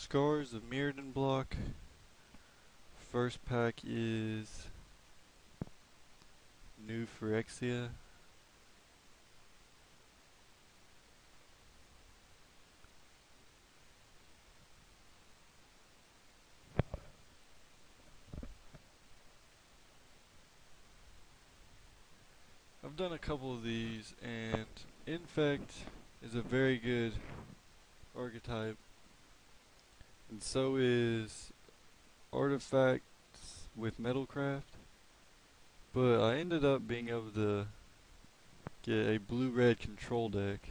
Scars of Mirrodin block. First pack is New Phyrexia. I've done a couple of these, and Infect is a very good archetype, and so is Artifacts with Metalcraft. But I ended up being able to get a blue-red control deck,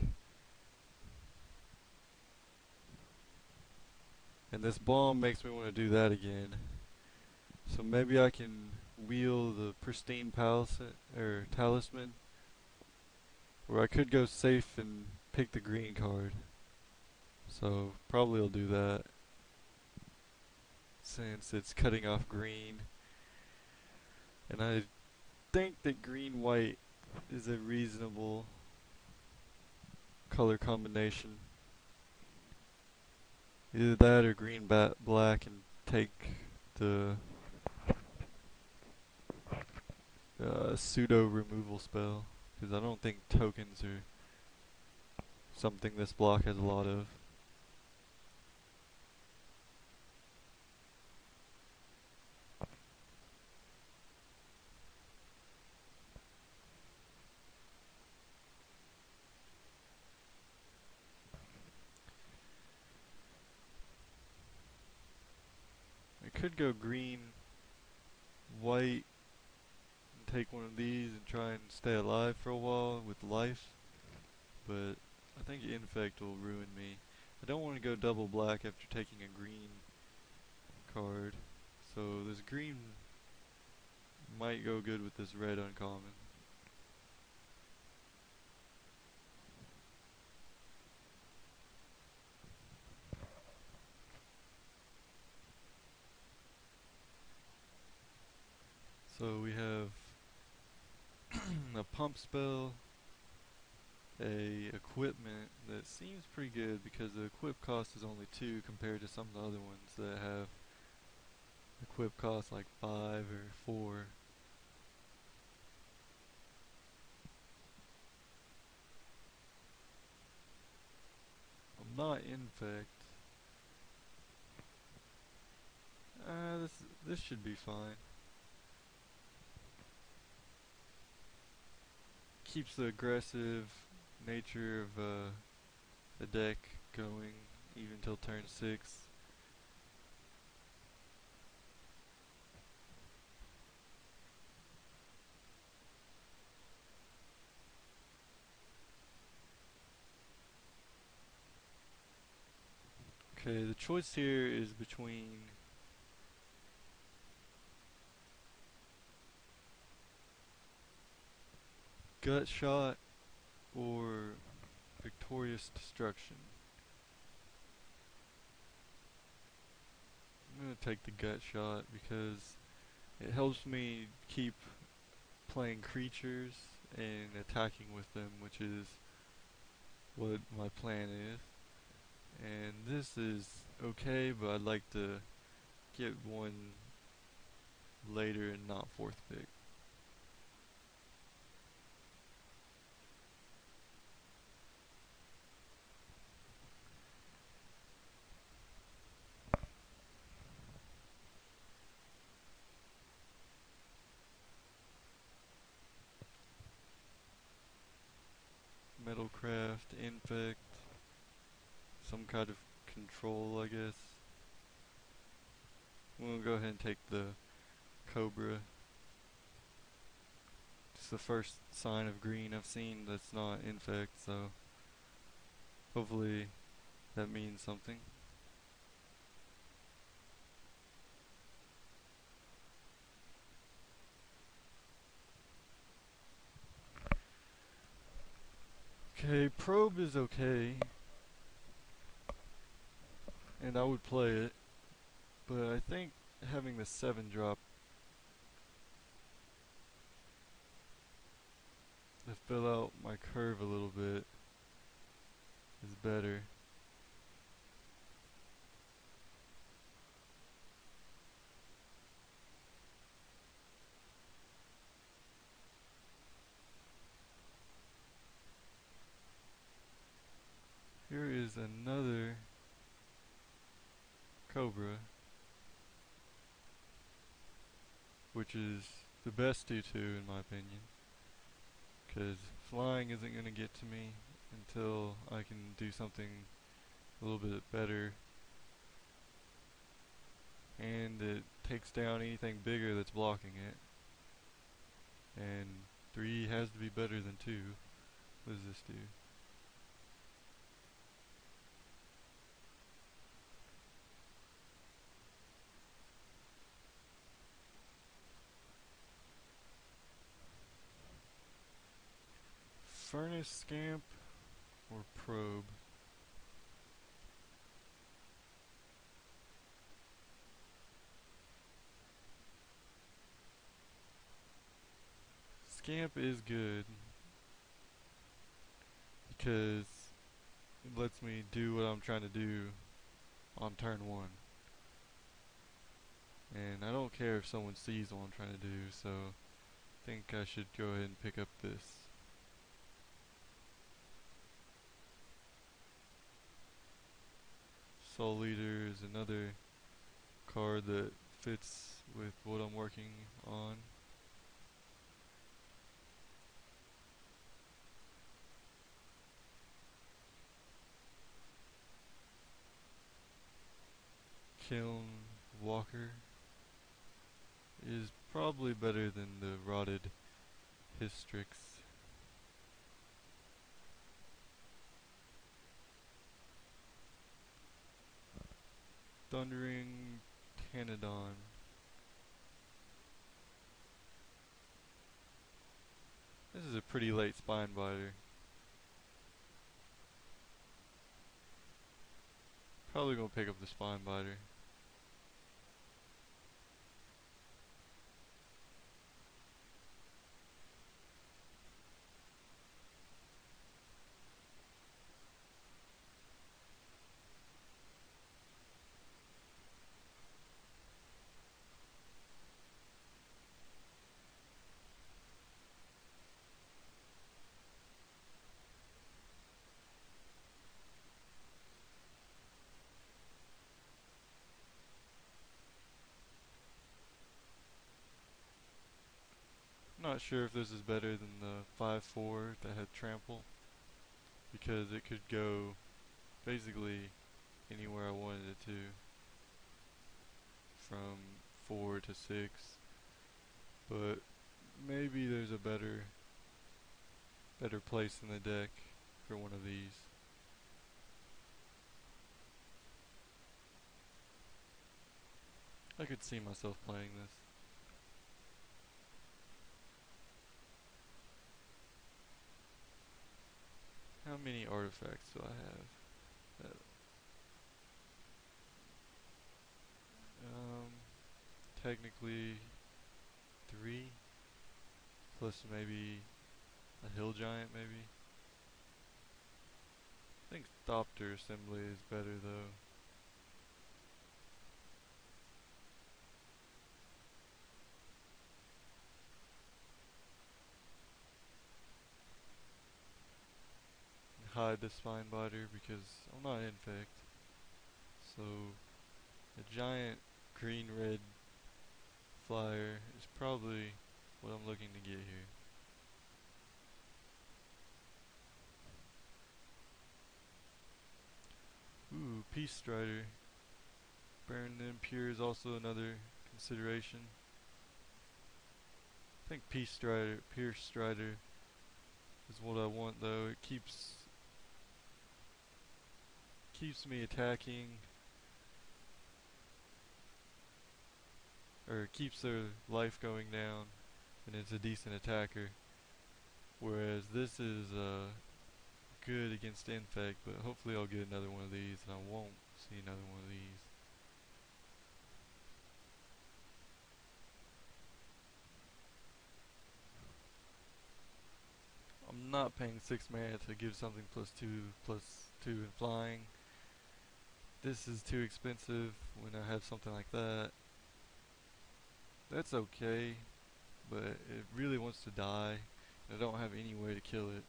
and this bomb makes me want to do that again. So maybe I can wheel the Pristine Palace or Talisman, or I could go safe and pick the green card. So probably I'll do that, since it's cutting off green, and I think that green-white is a reasonable color combination. Either that or green-black and take the pseudo removal spell, because I don't think tokens are something this block has a lot of. I could go green, white, and take one of these and try and stay alive for a while with life, but I think Infect will ruin me. I don't want to go double black after taking a green card, so this green might go good with this red uncommon. So we have a pump spell, a equipment that seems pretty good because the equip cost is only 2 compared to some of the other ones that have equip cost like 5 or 4. I'm not Infect. This should be fine. Keeps the aggressive nature of the deck going even till turn 6. Okay, the choice here is between Gut Shot or Victorious Destruction. I'm gonna take the Gut Shot because it helps me keep playing creatures and attacking with them, which is what my plan is. And this is okay, but I'd like to get one later and not 4th pick. Metalcraft, Infect, some kind of control, I guess. We'll go ahead and take the Cobra. It's the first sign of green I've seen that's not Infect, so hopefully that means something. Okay, Probe is okay, and I would play it, but I think having the 7 drop to fill out my curve a little bit is better. another Cobra, which is the best 2-2 in my opinion, because flying isn't going to get to me until I can do something a little bit better, and it takes down anything bigger that's blocking it, and 3 has to be better than 2. What does this do? Furnace Scamp or Probe? Scamp is good because it lets me do what I'm trying to do on turn 1. And I don't care if someone sees what I'm trying to do, so I think I should go ahead and pick up this. Soul Eater is another card that fits with what I'm working on. Kiln Walker is probably better than the Rotted Hystrix. Thundering Tanadon. This is a pretty late spine biter. Probably gonna pick up the spine biter. Not sure if this is better than the 5-4 that had trample, because it could go basically anywhere I wanted it to, from 4 to 6, but maybe there's a better place in the deck for one of these. I could see myself playing this. How many artifacts do I have? Technically 3, plus maybe a hill giant maybe. I think Thopter assembly is better though. Hide the spine biter because I'm not infect. So a giant green red flyer is probably what I'm looking to get here. Ooh, Peace Strider. Burn the Impure is also another consideration. I think Pierce Strider is what I want though. It keeps me attacking, or keeps their life going down, and it's a decent attacker. Whereas this is good against infect, but hopefully I'll get another one of these, and I won't see another one of these. I'm not paying 6 mana to give something +2/+2 in flying. This is too expensive when I have something like that. That's okay, but it really wants to die, and I don't have any way to kill it.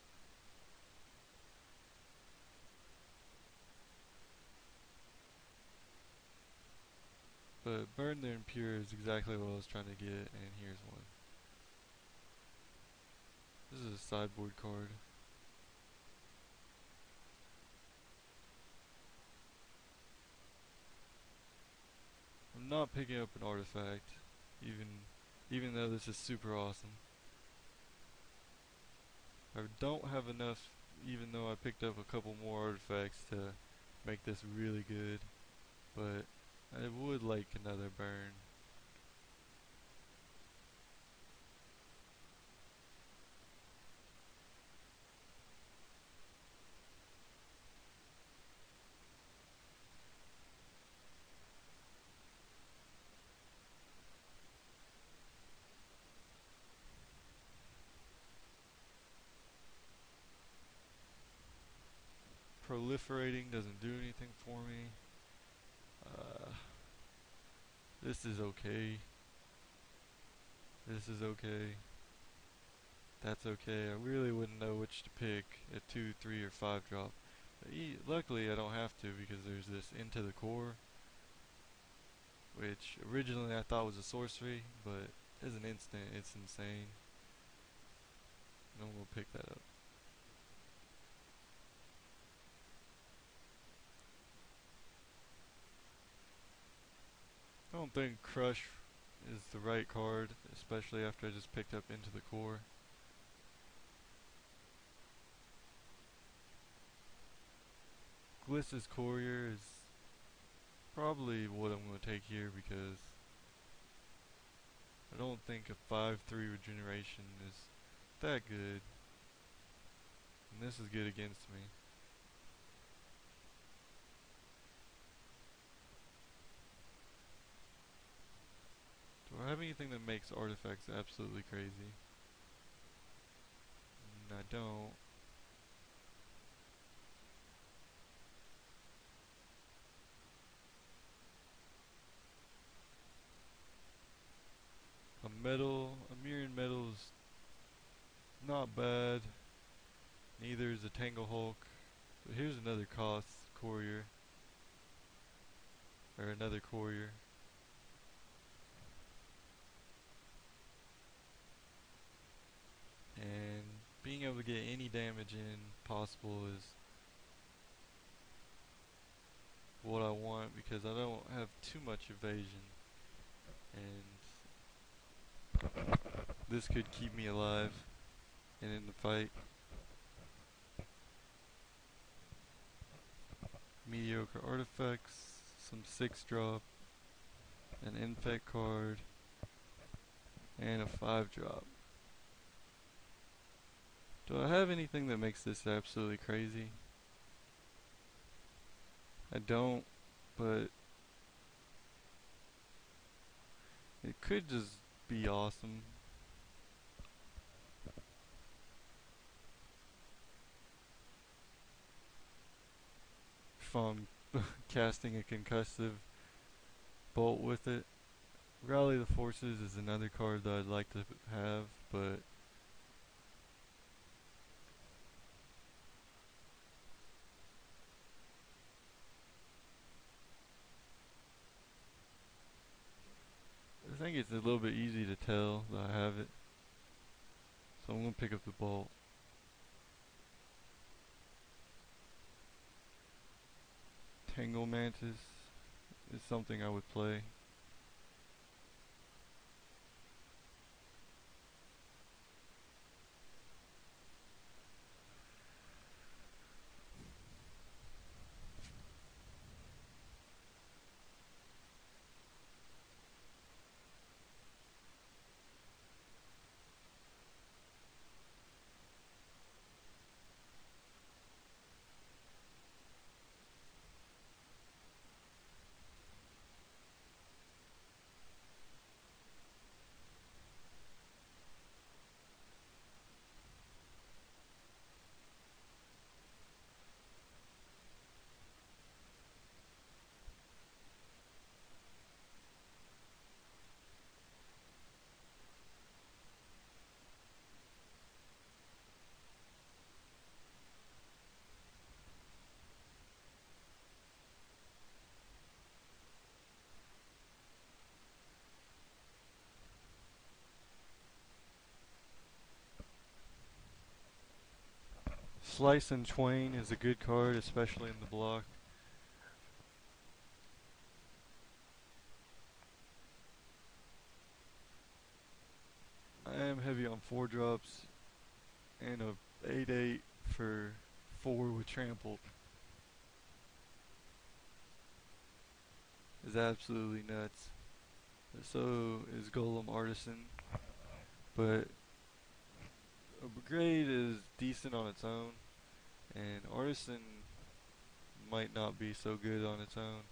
But Burn the Impure is exactly what I was trying to get, and here's one. This is a sideboard card. I'm not picking up an artifact, even though this is super awesome. I don't have enough, even though I picked up a couple more artifacts to make this really good, but I would like another burn. Proliferating doesn't do anything for me. This is okay. This is okay. That's okay. I really wouldn't know which to pick, a 2, 3, or 5 drop. Luckily I don't have to because there's this Into the Core, which originally I thought was a sorcery, but as an instant it's insane. And I'm gonna pick that up. I don't think Crush is the right card, especially after I just picked up Into the Core. Gliss's Courier is probably what I'm going to take here because I don't think a 5/3 regeneration is that good. And this is good against me. Do I have anything that makes artifacts absolutely crazy? I don't. A Mirran Metal is not bad. Neither is a Tangle Hulk. But here's another Koth Courier. Or another Courier. And being able to get any damage in possible is what I want because I don't have too much evasion. And this could keep me alive and in the fight. Mediocre artifacts, some 6-drop, an infect card, and a 5-drop. Do I have anything that makes this absolutely crazy? I don't, but it could just be awesome. If I'm casting a concussive bolt with it. Rally the Forces is another card that I'd like to have, but I think it's a little bit easy to tell that I have it. So I'm going to pick up the bolt. Tangle Mantis is something I would play. Slice and Twain is a good card, especially in the block. I am heavy on 4-drops and a 8/8 for 4 with trampled. Is absolutely nuts. So is Golem Artisan, but a Brigade is decent on its own, and Artisan might not be so good on its own.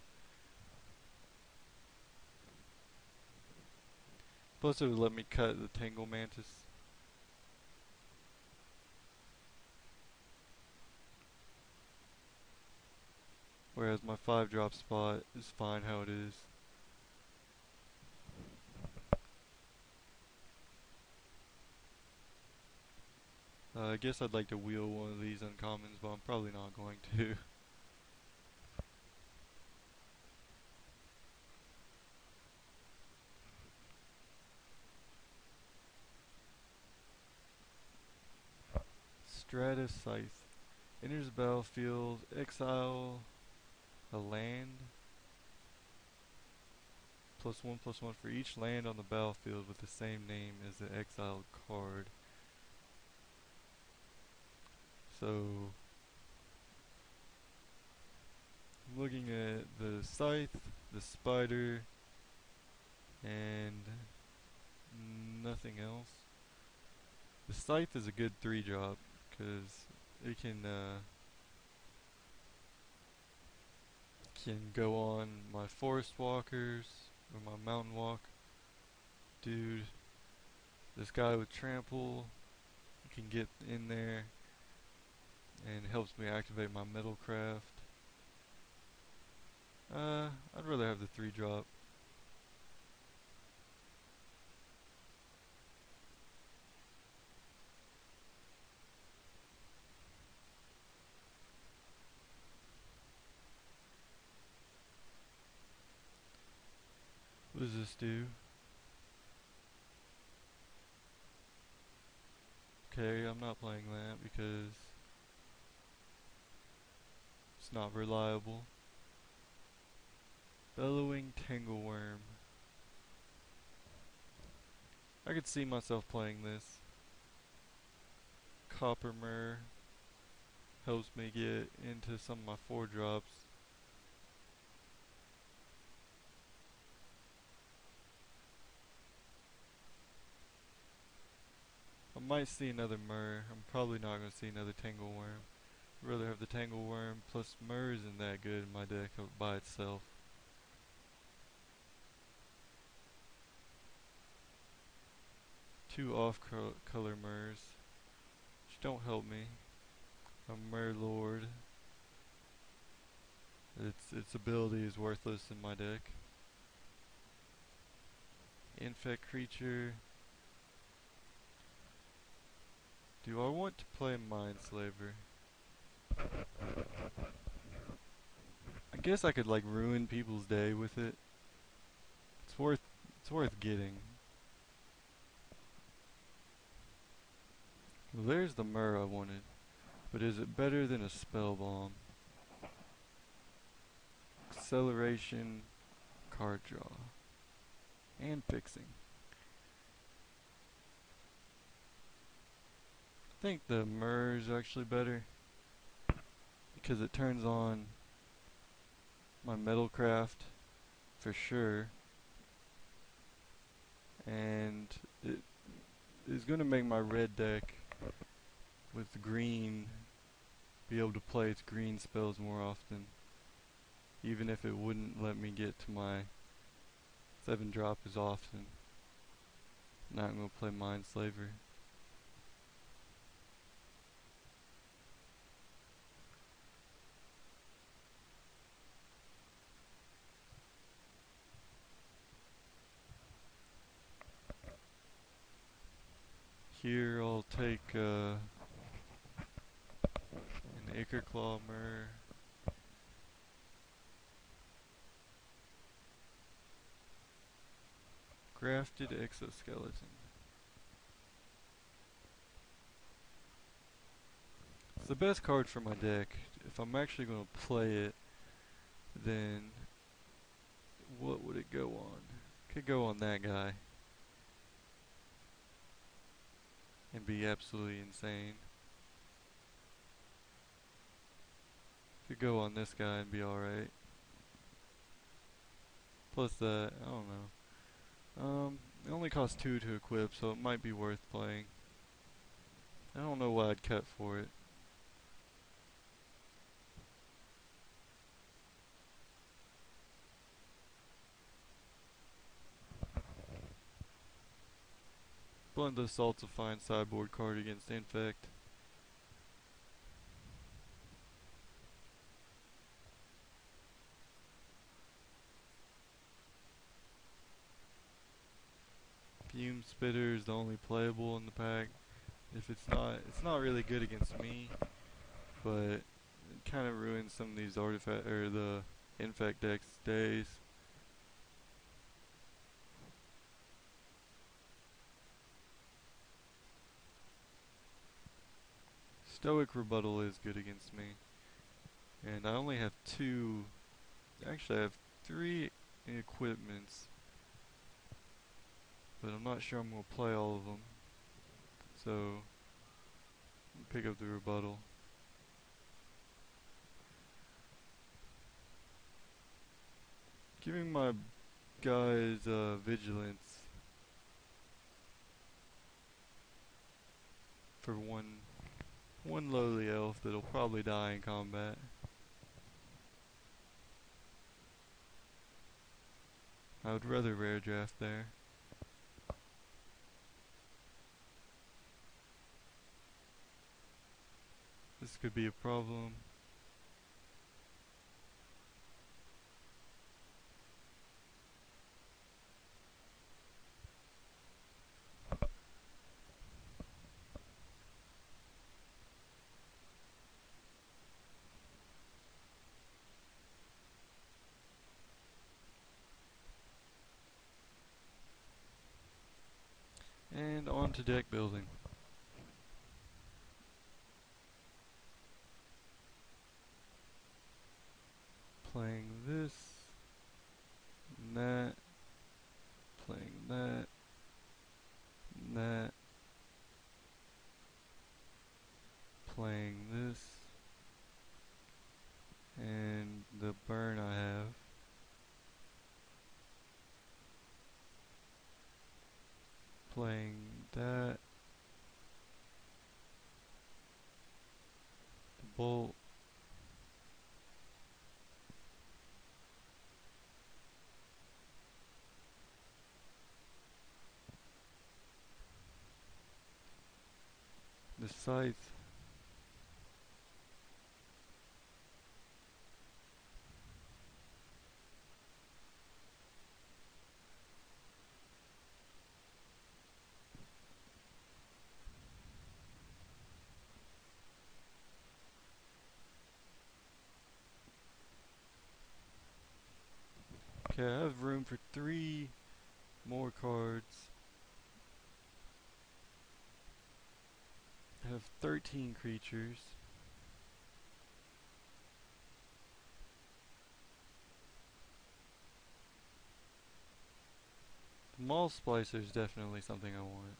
Plus it would let me cut the Tangle Mantis. Whereas my 5-drop spot is fine how it is. I guess I'd like to wheel one of these uncommons, but I'm probably not going to. Stratus Scythe. Enters the battlefield, exile a land. +1/+1 for each land on the battlefield with the same name as the exiled card. So, I'm looking at the Scythe, the Spider, and nothing else. The Scythe is a good 3-drop because it can go on my Forest Walkers or my Mountain Walk. Dude, this guy with Trample can get in there and helps me activate my Metalcraft. I'd rather have the 3-drop. What does this do? Okay, I'm not playing that because it's not reliable. Bellowing Tangleworm. I could see myself playing this. Copper Myrrh helps me get into some of my 4-drops. I might see another Myrrh. I'm probably not going to see another Tangleworm. I'd rather have the Tangleworm, plus Myrrh isn't that good in my deck by itself. Two off-color Myrrhs, which don't help me. A Myrrh Lord. Its ability is worthless in my deck. Infect creature. Do I want to play Mindslaver? I guess I could like ruin people's day with it. It's worth getting. Well, there's the Myrrh I wanted. But is it better than a Spell Bomb? Acceleration, card draw, and fixing. I think the Myrrh is actually better because it turns on my Metalcraft for sure, and it is going to make my red deck with green be able to play its green spells more often, even if it wouldn't let me get to my 7-drop as often. Not going to play Mindslaver. Here I'll take an Acreclaw Myrrh. Grafted Exoskeleton. the best card for my deck. If I'm actually going to play it, then what would it go on? Could go on that guy and be absolutely insane. Could go on this guy and be alright. Plus that, I don't know. It only costs 2 to equip, so it might be worth playing. I don't know what I'd cut for it. Blend Assault's a fine sideboard card against Infect. Fume Spitter is the only playable in the pack. If it's not really good against me, but it kind of ruins some of these artifact or the Infect decks days. Stoic Rebuttal is good against me, and I only have 2. Actually, I have 3 equipments, but I'm not sure I'm gonna play all of them. So pick up the Rebuttal. Giving my guys Vigilance for one lowly elf that'll probably die in combat. I would rather rare draft there. This could be a problem. And on to deck building. Playing this, and that, playing that, and that, playing this, and the burn I have. Playing that, the bolt, the scythe, okay, I have room for 3 more cards. I have 13 creatures. The Maul Splicer is definitely something I want.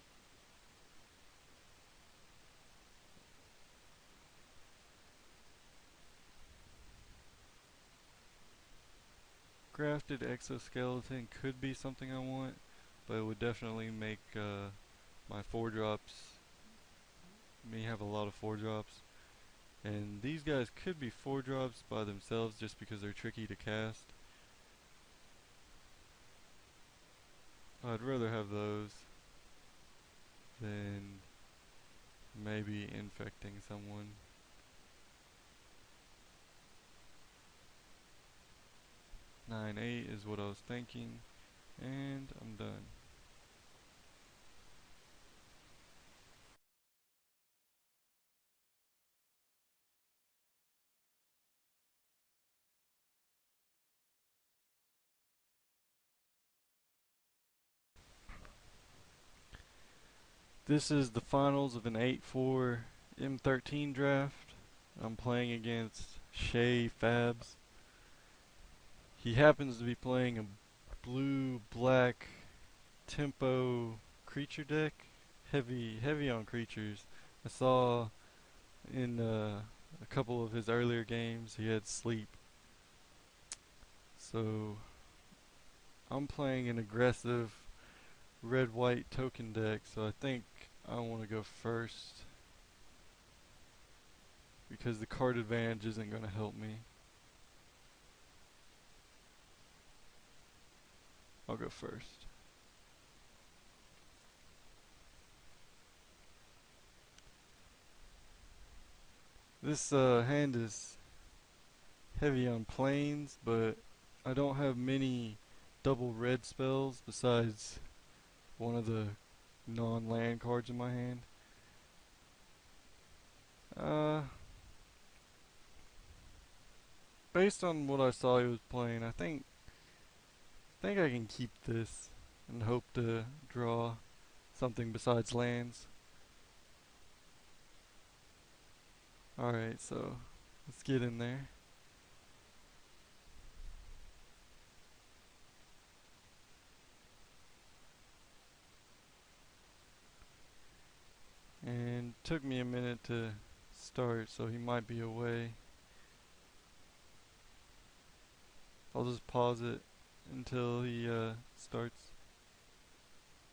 Grafted Exoskeleton could be something I want, but it would definitely make my 4-drops, me have a lot of 4-drops. And these guys could be 4-drops by themselves just because they're tricky to cast. I'd rather have those than maybe infecting someone. 9/8 is what I was thinking, and I'm done. This is the finals of an 8-4 M13 draft. I'm playing against Shay Fabs. He happens to be playing a blue-black tempo creature deck. Heavy on creatures. I saw in a couple of his earlier games he had sleep. So I'm playing an aggressive red-white token deck, so I think I want to go first because the card advantage isn't going to help me. I'll go first. This hand is heavy on planes, but I don't have many double red spells besides one of the non-land cards in my hand. Based on what I saw he was playing, I think I can keep this and hope to draw something besides lands. Alright, so let's get in there. And it took me a minute to start, so he might be away. I'll just pause it until he starts.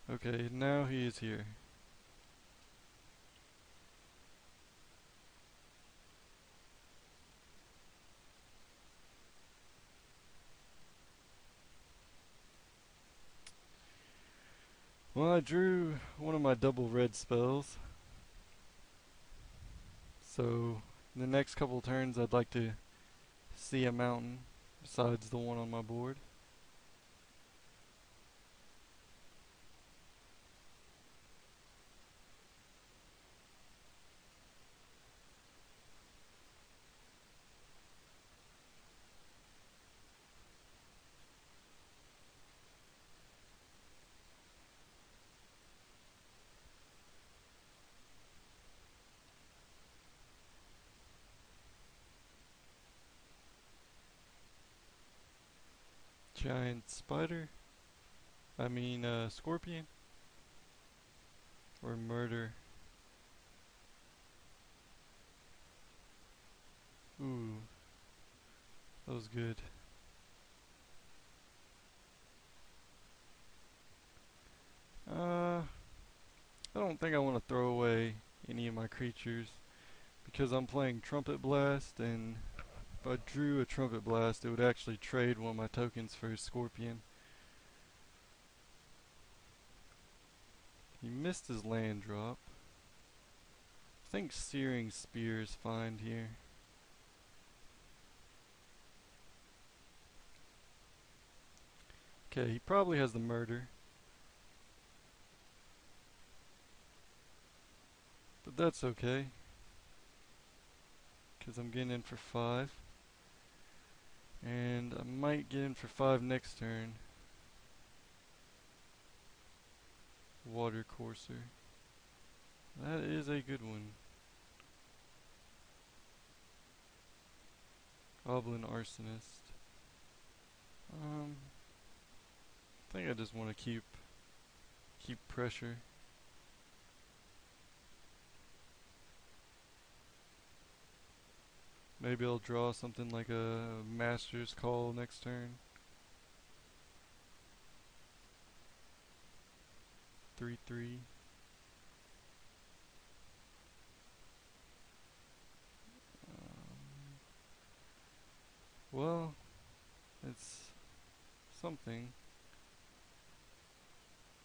Okay, now he is here. Well, I drew one of my double red spells. So, in the next couple turns I'd like to see a mountain besides the one on my board. Giant spider? Scorpion? Or murder? Ooh, that was good. I don't think I want to throw away any of my creatures because I'm playing Trumpet Blast, and if I drew a Trumpet Blast it would actually trade one of my tokens for a Scorpion. He missed his land drop. I think Searing Spear is fine here. Okay, he probably has the murder. But that's okay, because I'm getting in for 5. And I might get in for 5 next turn. Water Courser. That is a good one. Goblin Arsonist. I think I just want to keep pressure. Maybe I'll draw something like a Master's Call next turn. 3/3. Well, it's something.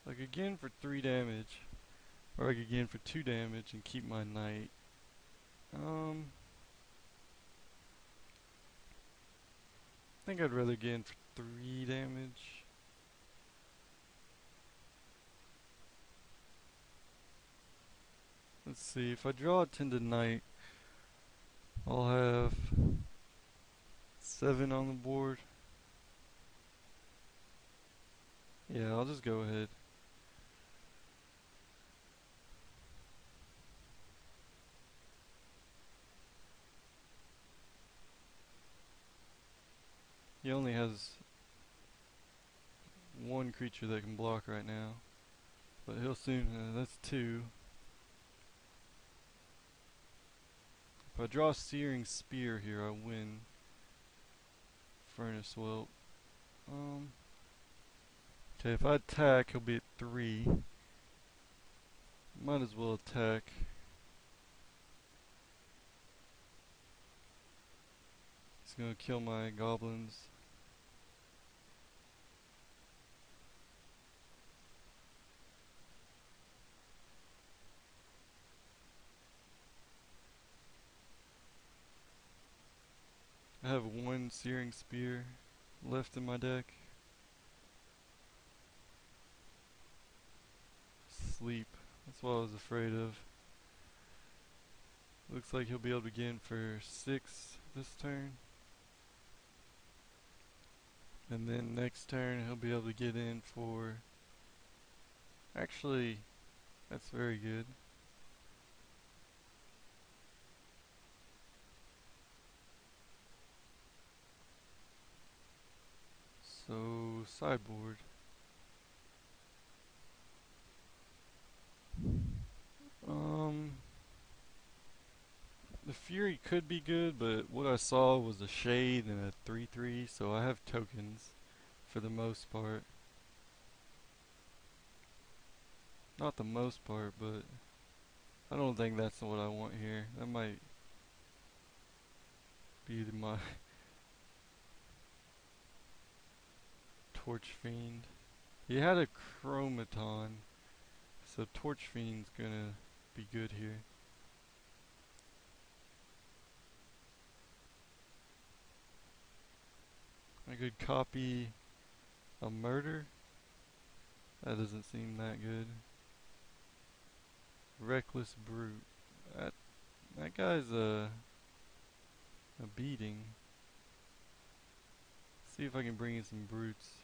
I could get in for 3 damage, or I could get in for 2 damage and keep my knight. I think I'd rather get in for 3 damage. Let's see, if I draw a Tended Knight, I'll have 7 on the board. Yeah, I'll just go ahead. He only has one creature that can block right now, but he'll soon. That's two. If I draw Searing Spear here, I win. Furnace Whelp. Okay, if I attack, he'll be at 3. Might as well attack. He's gonna kill my goblins. I have one Searing Spear left in my deck. Sleep. That's what I was afraid of. Looks like he'll be able to get in for 6 this turn. And then next turn he'll be able to get in for... Actually, that's very good. So, sideboard. The Fury could be good, but what I saw was a Shade and a 3/3, so I have tokens for the most part. Not the most part, but I don't think that's what I want here. That might be my Torch Fiend. He had a Chromaton, so Torch Fiend's gonna be good here. I could copy a Murder. That doesn't seem that good. Reckless Brute. That guy's a beating. See if I can bring in some brutes.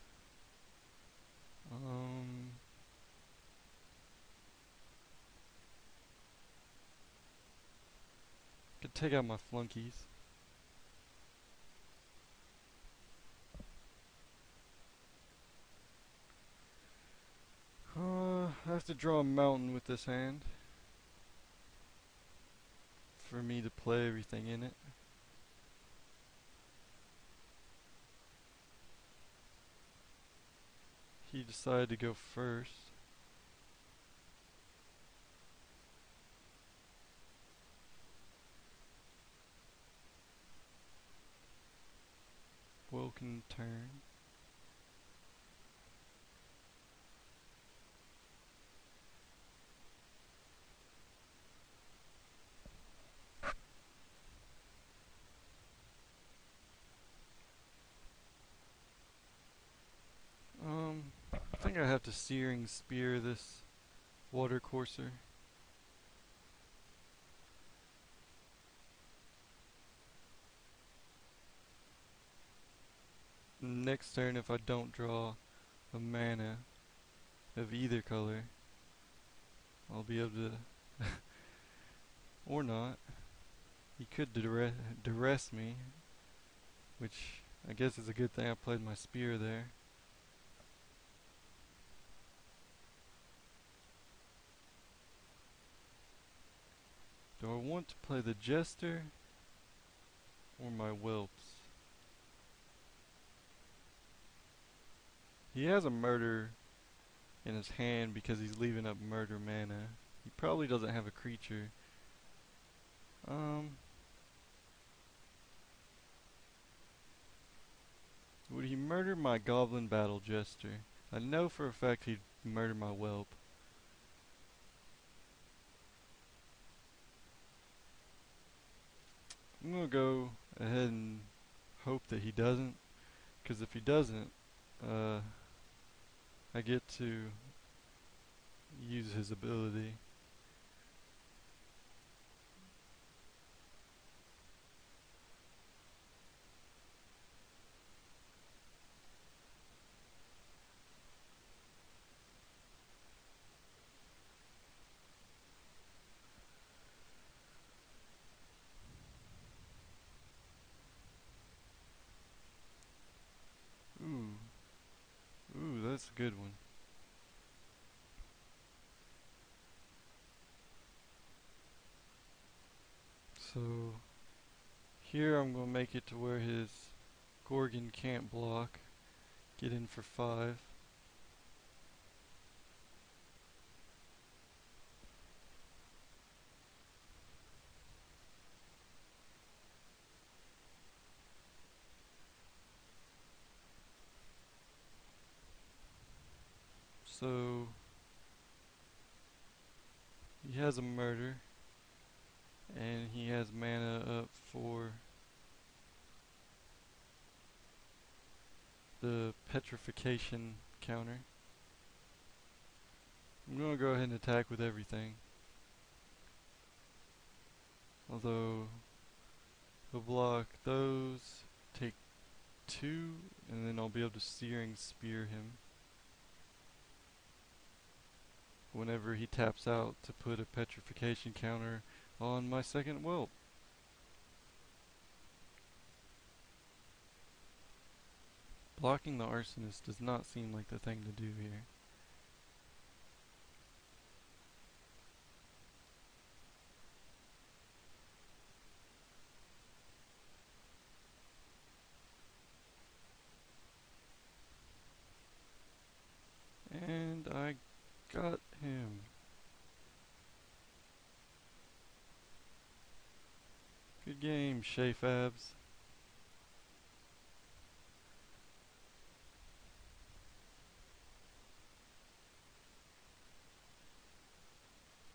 Could take out my flunkies. I have to draw a mountain with this hand for me to play everything in it. He decided to go first. Welcome turn. I think I have to Searing Spear this Water Courser. Next turn, if I don't draw a mana of either color, I'll be able to or not. He could duress me, which I guess is a good thing I played my spear there. Do I want to play the Jester or my Whelps? He has a Murder in his hand because he's leaving up Murder mana. He probably doesn't have a creature. Would he murder my Goblin Battle Jester? I know for a fact he'd murder my Whelp. I'm gonna go ahead and hope that he doesn't, because if he doesn't, I get to use his ability. good one. So here I'm going to make it to where his Gorgon can't block. Get in for 5. So he has a murder, and he has mana up for the petrification counter. I'm going to go ahead and attack with everything. Although he'll block those, take 2, and then I'll be able to Searing Spear him whenever he taps out to put a petrification counter on my second whelp. Blocking the Arsonist does not seem like the thing to do here. And I got him. Good game, Shay Fabs.